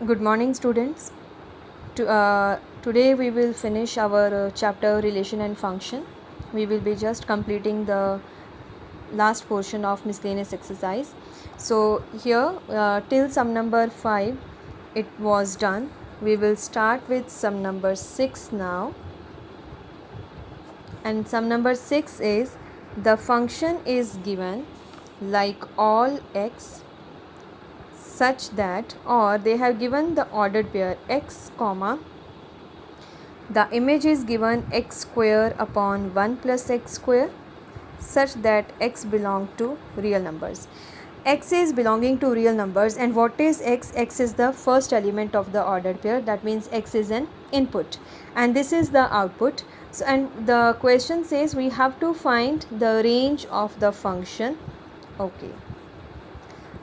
Good morning, students. Today we will finish our chapter relation and function. We will be just completing the last portion of miscellaneous exercise. So here till sum number 5 it was done. We will start with sum number 6 now. And sum number 6 is the function is given like all x such that, or they have given the ordered pair x comma, the image is given x square upon 1 plus x square such that x belong to real numbers. X is belonging to real numbers, and what is x? X is the first element of the ordered pair. That means x is an input and this is the output. So, and the question says we have to find the range of the function. Okay,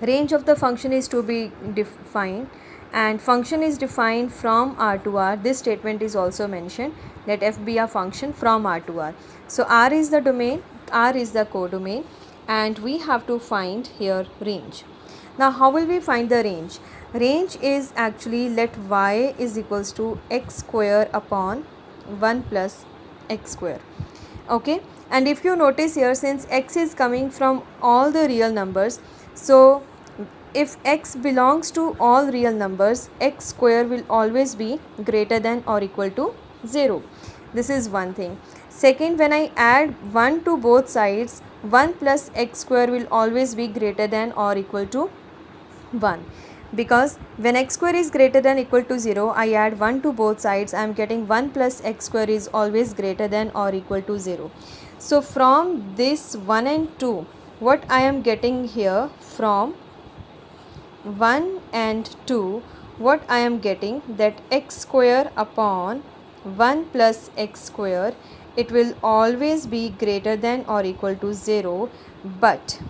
range of the function is to be defined, and function is defined from R to R. This statement is also mentioned, let f be a function from R to R. So R is the domain, R is the codomain, and we have to find here range. Now how will we find the range? Range is actually let y is equals to x square upon 1 plus x square. Okay, and if you notice here, since x is coming from all the real numbers, so if x belongs to all real numbers, x square will always be greater than or equal to 0. This is one thing. Second, when I add 1 to both sides, 1 plus x square will always be greater than or equal to 1, because when x square is greater than equal to 0, I add 1 to both sides, I am getting 1 plus x square is always greater than or equal to 0. So from this 1 and 2, what I am getting here, from 1 and 2, what I am getting, that x square upon 1 plus x square, it will always be greater than or equal to 0, but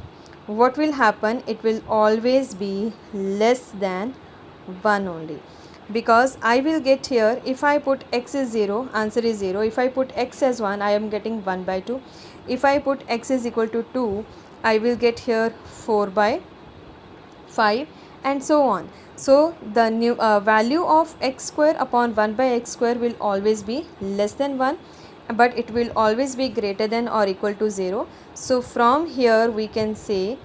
what will happen, it will always be less than 1 only, because I will get here, if I put x is 0, answer is 0. If I put x as 1, I am getting 1 by 2. If I put x is equal to 2, I will get here 4 by 5, and so on. So the new value of x square upon 1 by x square will always be less than 1, but it will always be greater than or equal to 0. So from here we can say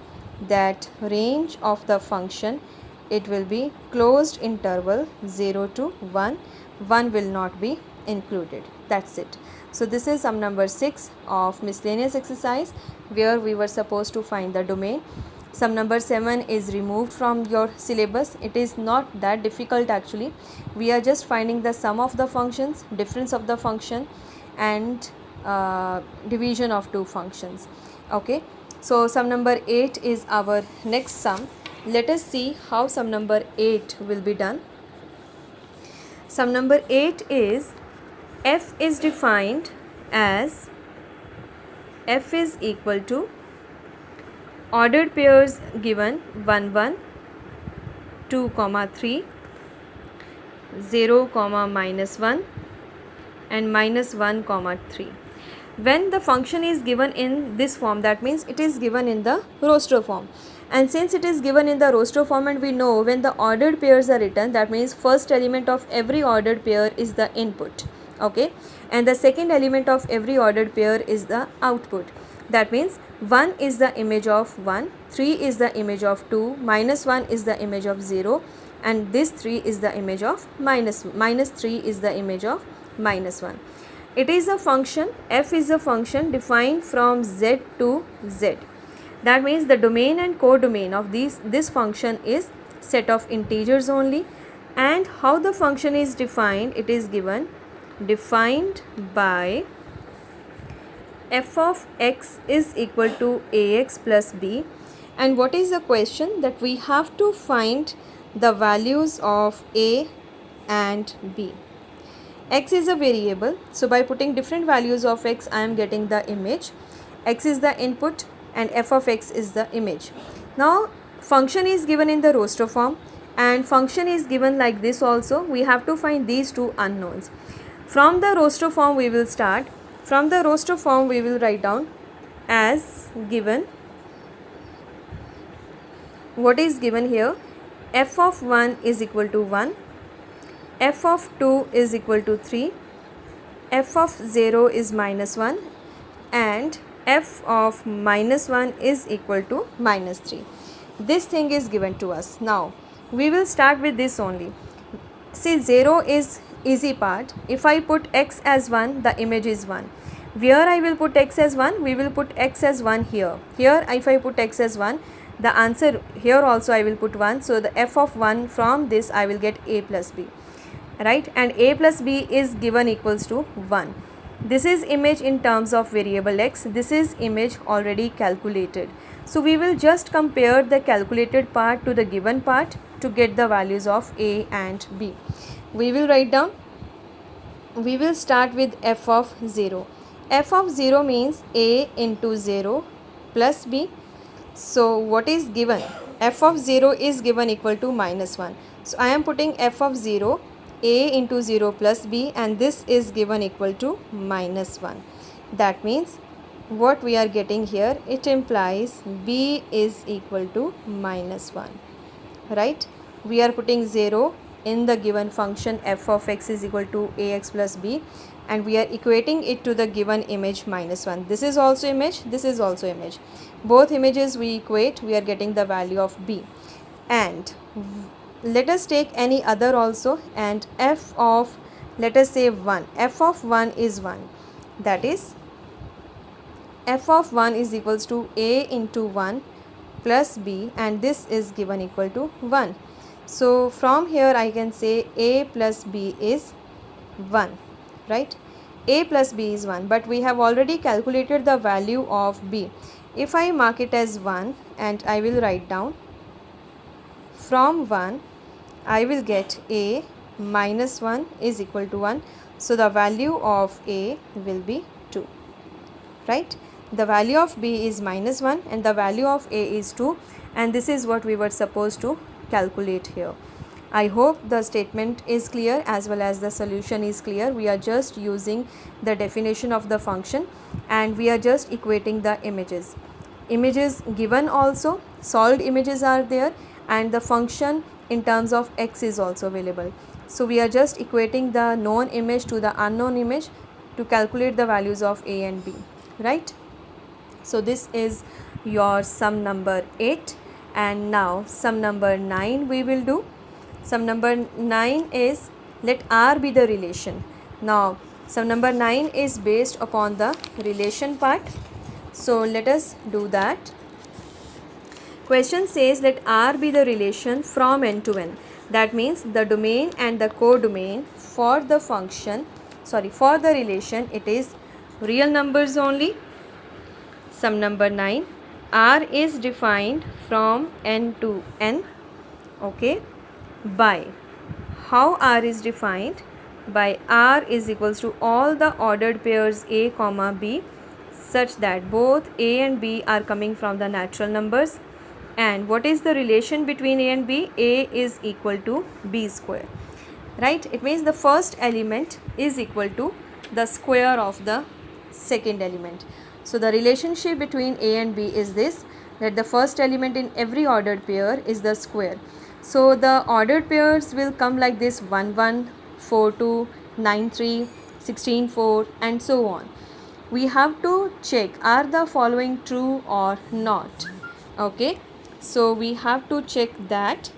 that range of the function, it will be closed interval 0 to 1. 1 will not be included. That's it. So this is sum number 6 of miscellaneous exercise, where we were supposed to find the domain. Sum number 7 is removed from your syllabus. It is not that difficult actually. We are just finding the sum of the functions, difference of the function, and division of two functions. Okay, so sum number 8 is our next sum. Let us see how sum number 8 will be done. Sum number 8 is f is defined as f is equal to ordered pairs given 1 1, 2 comma 3, 0 comma minus 1, and minus 1 comma 3. When the function is given in this form, that means it is given in the roster form, and since it is given in the roster form, and we know when the ordered pairs are written, that means first element of every ordered pair is the input. Okay, and the second element of every ordered pair is the output. That means 1 is the image of 1, 3 is the image of 2, minus 1 is the image of 0, and this 3 is the image of minus 3 is the image of minus 1. It is a function, f is a function defined from z to z. That means the domain and codomain of this function is set of integers only. And how the function is defined, it is given defined by f of x is equal to ax plus b. And what is the question? That we have to find the values of a and b. X is a variable, so by putting different values of x, I am getting the image. X is the input and f of x is the image. Now function is given in the roster form, and function is given like this also. We have to find these two unknowns. From the roster form we will start. From the roster form we will write down as given. What is given here? f of 1 is equal to 1, f of 2 is equal to 3, f of 0 is minus 1, and f of minus 1 is equal to minus 3. This thing is given to us. Now we will start with this only. See, 0 is easy part. If I put x as 1, the image is 1. Where I will put x as 1? We will put x as 1 here. Here if I put x as 1, the answer here also I will put 1. So the f of 1, from this I will get a plus b, right? And a plus b is given equals to 1. This is image in terms of variable x. This is image already calculated. So we will just compare the calculated part to the given part to get the values of a and b. We will write down. We will start with f of 0. f of 0 means a into 0 plus b. So what is given? F of 0 is given equal to minus 1. So I am putting f of 0, a into 0 plus b, and this is given equal to minus 1. That means what we are getting here, it implies b is equal to minus 1, right? We are putting 0 in the given function f of x is equal to ax plus b, and we are equating it to the given image minus 1. This is also image, this is also image. Both images we equate, we are getting the value of b. And let us take any other also, and f of, let us say 1. f of 1 is 1. That is f of 1 is equals to a into 1 plus b, and this is given equal to 1. So from here I can say a plus b is 1, right? A plus b is 1, but we have already calculated the value of b. If I mark it as 1 and I will write down, from 1 I will get a minus 1 is equal to 1. So the value of a will be 2, right? The value of b is minus 1 and the value of a is 2, and this is what we were supposed to calculate here. I hope the statement is clear as well as the solution is clear. We are just using the definition of the function and we are just equating the images. Images given also, solved images are there, and the function in terms of x is also available. So we are just equating the known image to the unknown image to calculate the values of a and b, right? So this is your sum number 8, and now sum number 9 we will do. Sum number 9 is, let R be the relation. Now sum number 9 is based upon the relation part. So let us do that. Question says let R be the relation from n to n. That means the domain and the codomain for the function, for the relation, it is real numbers only. Sum number 9, R is defined from n to n, okay, by, how R is defined? By R is equals to all the ordered pairs a comma b such that both a and b are coming from the natural numbers. And what is the relation between a and b? A is equal to b square, right? It means the first element is equal to the square of the second element. So the relationship between a and b is this, that the first element in every ordered pair is the square. So the ordered pairs will come like this: 1 1, 4 2, 9 3, 16 4, and so on. We have to check, are the following true or not? Okay, so we have to check that.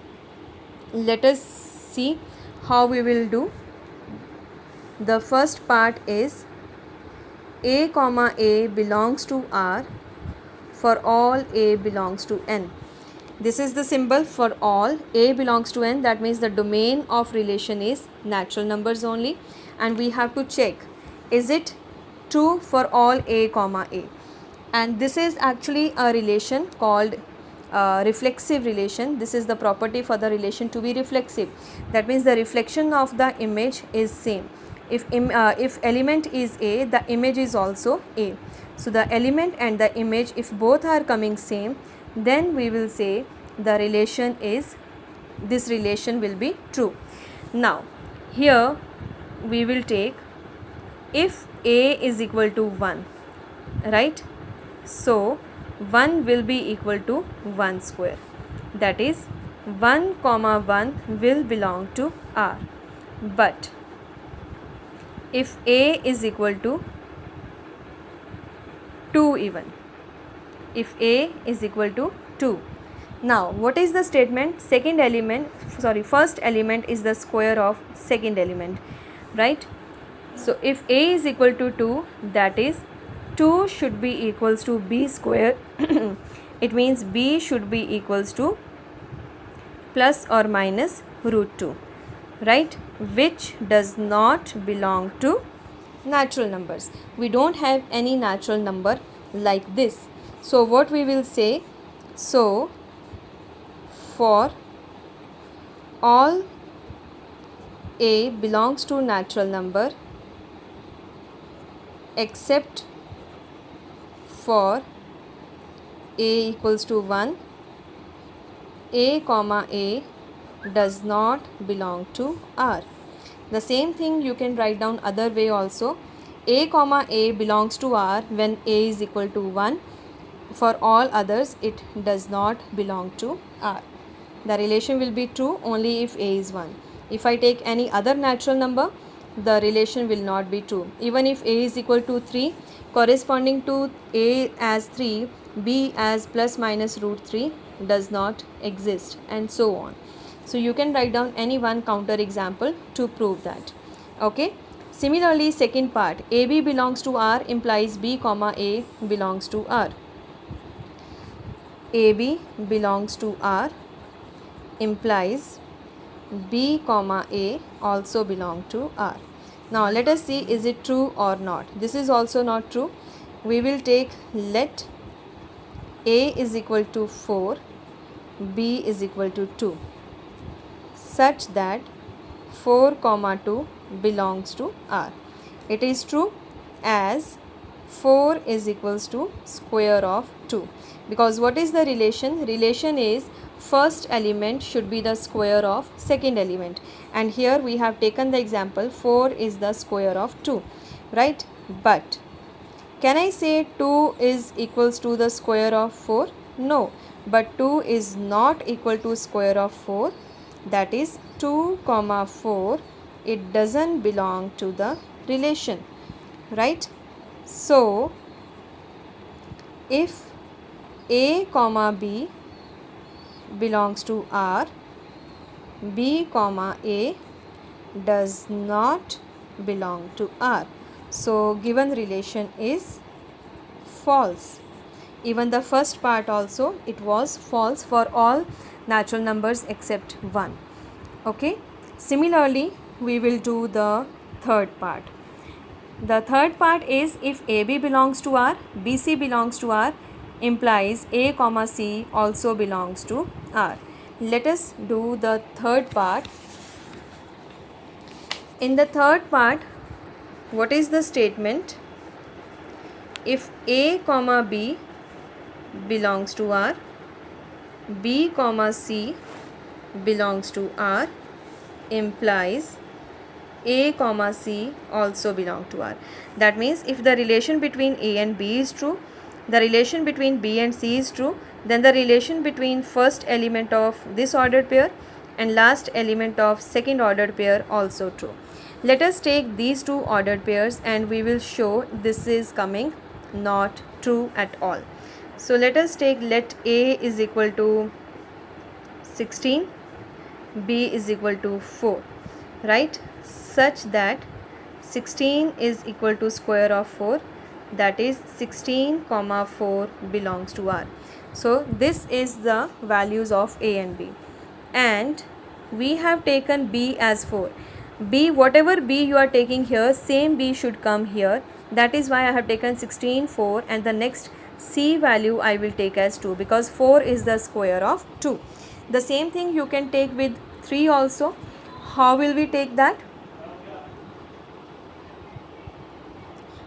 Let us see how we will do. The first part is a comma a belongs to R for all a belongs to n. This is the symbol for all a belongs to n. That means the domain of relation is natural numbers only, and we have to check, is it true for all a comma a? And this is actually a relation called reflexive relation. This is the property for the relation to be reflexive. That means the reflection of the image is same. If element is a, the image is also a. So the element and the image, if both are coming same, then we will say the relation is, this relation will be true. Now here we will take, if a is equal to 1, right? So 1 will be equal to 1 square. That is, 1 comma 1 will belong to R. But if A is equal to 2 even, if A is equal to 2. Now what is the statement? First element is the square of second element, right? So if A is equal to 2, that is 2 should be equals to B square. It means B should be equals to plus or minus root 2, right? Which does not belong to natural numbers. We don't have any natural number like this. So what we will say, so for all A belongs to natural number except for A equals to 1, A comma A does not belong to R. The same thing you can write down other way also. A comma A belongs to R when A is equal to 1. For all others it does not belong to R. The relation will be true only if A is 1. If I take any other natural number, the relation will not be true. Even if A is equal to 3, corresponding to A as 3, B as plus minus root 3 does not exist, and so on. So you can write down any one counter example to prove that. Okay. Similarly, second part, AB belongs to R implies B comma A belongs to R. AB belongs to R implies B comma A also belong to R. Now let us see, is it true or not? This is also not true. We will take let A is equal to 4, B is equal to 2, such that 4 comma 2 belongs to R. It is true as 4 is equals to square of 2, because what is the relation? Relation is first element should be the square of second element, and here we have taken the example 4 is the square of 2, right? But can I say 2 is equals to the square of 4? No, but 2 is not equal to square of 4. That is 2 comma 4, it doesn't belong to the relation, right? So if A comma B belongs to R, B comma A does not belong to R. So given relation is false. Even the first part also it was false for all natural numbers except 1. Okay. Similarly, we will do the third part. The third part is if AB belongs to R, BC belongs to R implies A comma C also belongs to R. Let us do the third part. In the third part, what is the statement? If A comma B belongs to R, B comma C belongs to R implies A comma C also belong to R. That means if the relation between A and B is true, the relation between B and C is true, then the relation between first element of this ordered pair and last element of second ordered pair also true. Let us take these two ordered pairs and we will show this is coming not true at all. So let us take let A is equal to 16, B is equal to 4, right? Such that 16 is equal to square of 4, that is 16 comma 4 belongs to R. So this is the values of A and B, and we have taken B as 4. B, whatever B you are taking here, same B should come here. That is why I have taken 16, 4, and the next C value I will take as 2, because 4 is the square of 2. The same thing you can take with 3 also. How will we take that?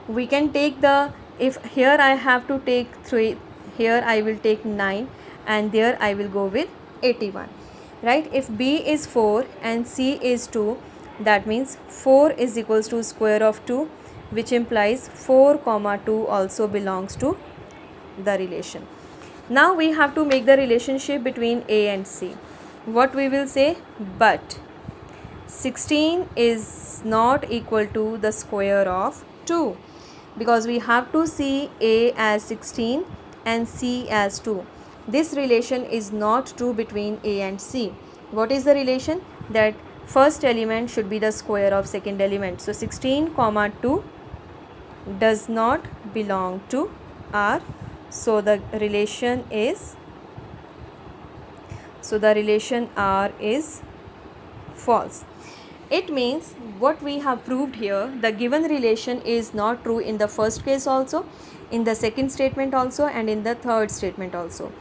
We can take the, if here I have to take 3, here I will take 9, and there I will go with 81, right? If B is 4 and C is 2, that means 4 is equals to square of 2, which implies 4 comma 2 also belongs to the relation. Now we have to make the relationship between A and C. what we will say? But 16 is not equal to the square of 2, because we have to see A as 16 and C as 2. This relation is not true between A and C. What is the relation? That first element should be the square of second element. So 16 comma 2 does not belong to R. So the relation R is false. It means what we have proved here, the given relation is not true in the first case also, in the second statement also, and in the third statement also.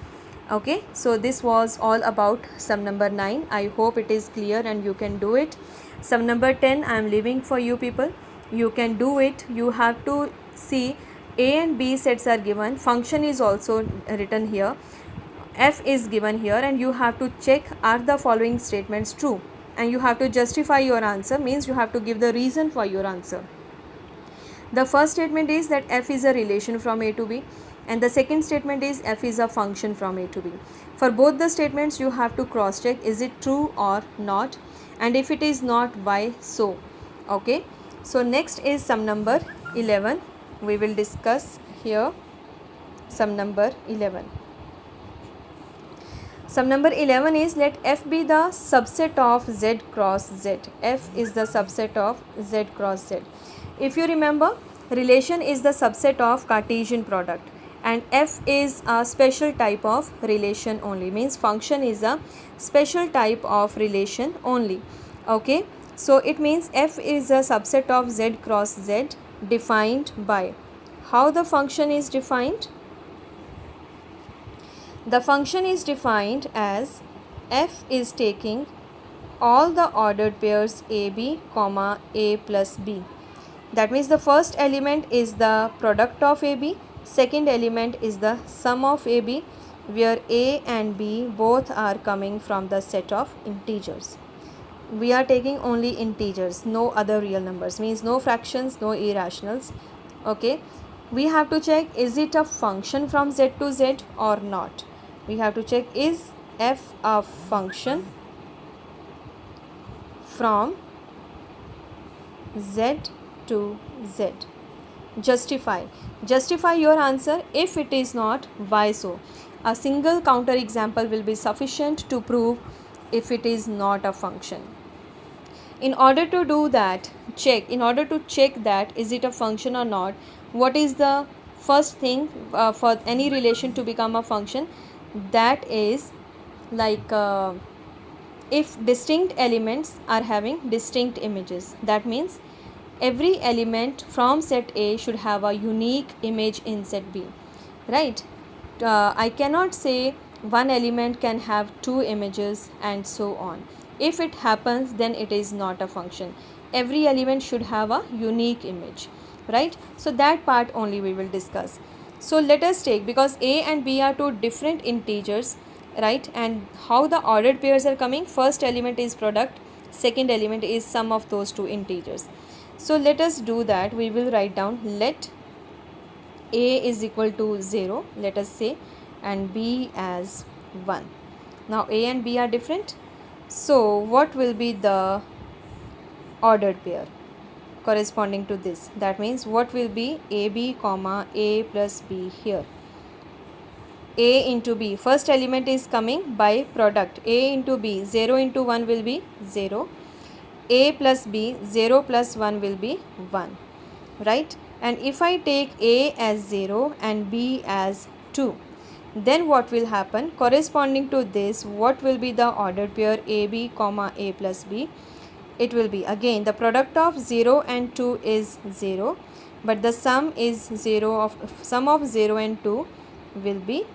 Okay, so this was all about sum number 9. I hope it is clear and you can do it. Sum number 10 I am leaving for you people. You can do it. You have to see A and B sets are given, function is also written here, f is given here, and you have to check are the following statements true, and you have to justify your answer, means you have to give the reason for your answer. The first statement is that f is a relation from A to B, and the second statement is f is a function from A to B. For both the statements you have to cross check is it true or not, and if it is not, why so. Okay, so next is sum number 11. We will discuss here sum number 11. Sum number 11 is let f be the subset of z cross z. F is the subset of z cross z. If you remember, relation is the subset of Cartesian product, and f is a special type of relation only, means function is a special type of relation only. Okay, so it means f is a subset of z cross z defined by, how the function is defined? The function is defined as f is taking all the ordered pairs AB, A plus B. That means the first element is the product of AB, second element is the sum of AB, where A and B both are coming from the set of integers. We are taking only integers, no other real numbers, means no fractions, no irrationals. Okay, we have to check is it a function from z to z or not. We have to check is f a function from z to z. Justify your answer. If it is not, why so. A single counter example will be sufficient to prove if it is not a function. In order to do that, in order to check that is it a function or not, what is the first thing for any relation to become a function? That is like if distinct elements are having distinct images. That means every element from set A should have a unique image in set B, right? I cannot say one element can have two images and so on. If it happens, then it is not a function. Every element should have a unique image, right? So that part only we will discuss. So let us take, because A and B are two different integers, right? And how the ordered pairs are coming, first element is product, second element is sum of those two integers. So let us do that. We will write down let A is equal to 0, let us say, and B as 1. Now A and B are different. So what will be the ordered pair corresponding to this? That means what will be AB comma A plus B here. A into B, first element is coming by product. A into B, 0 into 1 will be 0. A plus B, 0 plus 1 will be 1, right? And if I take A as 0 and B as 2, then what will happen? Corresponding to this, what will be the ordered pair AB comma A plus B? It will be again the product of 0 and 2 is 0, but the sum is 0 of sum of 0 and 2 will be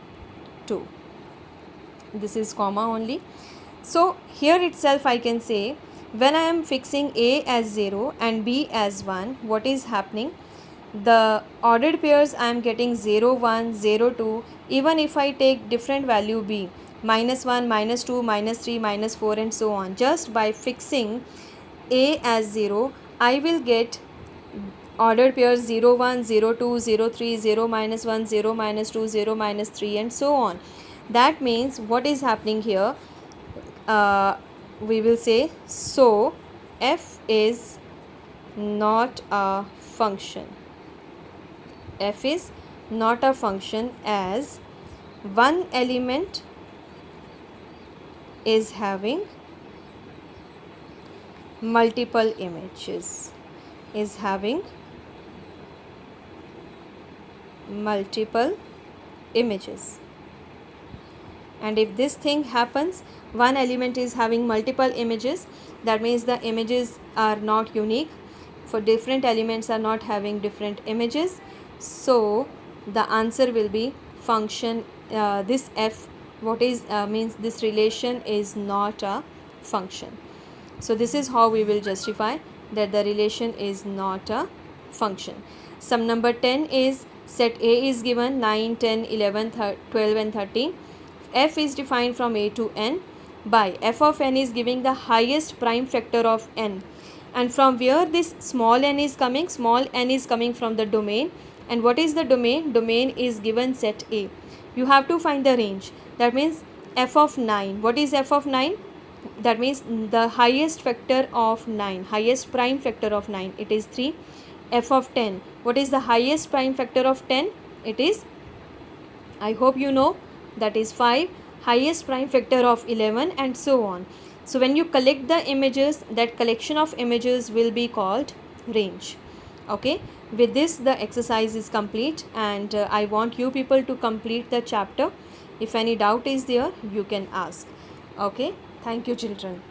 2. This is comma only. So here itself I can say, when I am fixing A as 0 and B as 1, what is happening? The ordered pairs I am getting 0, 1, 0, 2. Even if I take different value B, minus 1, minus 2, minus 3, minus 4 and so on, just by fixing A as 0, I will get ordered pairs 0, 1, 0, 2, 0, 3, 0, minus 1, 0, minus 2, 0, minus 3 and so on. That means what is happening here? we will say, so f is not a function. F is not a function as one element is having multiple images, is having multiple images. And if this thing happens, one element is having multiple images, that means the images are not unique. For different elements are not having different images, so the answer will be function. This f, what is means this relation is not a function. So this is how we will justify that the relation is not a function. Sum number 10 is, set A is given 9, 10, 11, 12 and 13. F is defined from A to n by f of n is giving the highest prime factor of n. And from where this small n is coming? Small n is coming from the domain. And what is the domain? Domain is given set A. You have to find the range. That means f of 9. What is f of 9? That means the highest factor of 9, highest prime factor of 9, it is 3. F of 10. What is the highest prime factor of 10? It is, I hope you know, that is 5. Highest prime factor of 11 and so on. So when you collect the images, that collection of images will be called range. Okay, with this the exercise is complete, and I want you people to complete the chapter. If any doubt is there, you can ask. Okay, thank you children.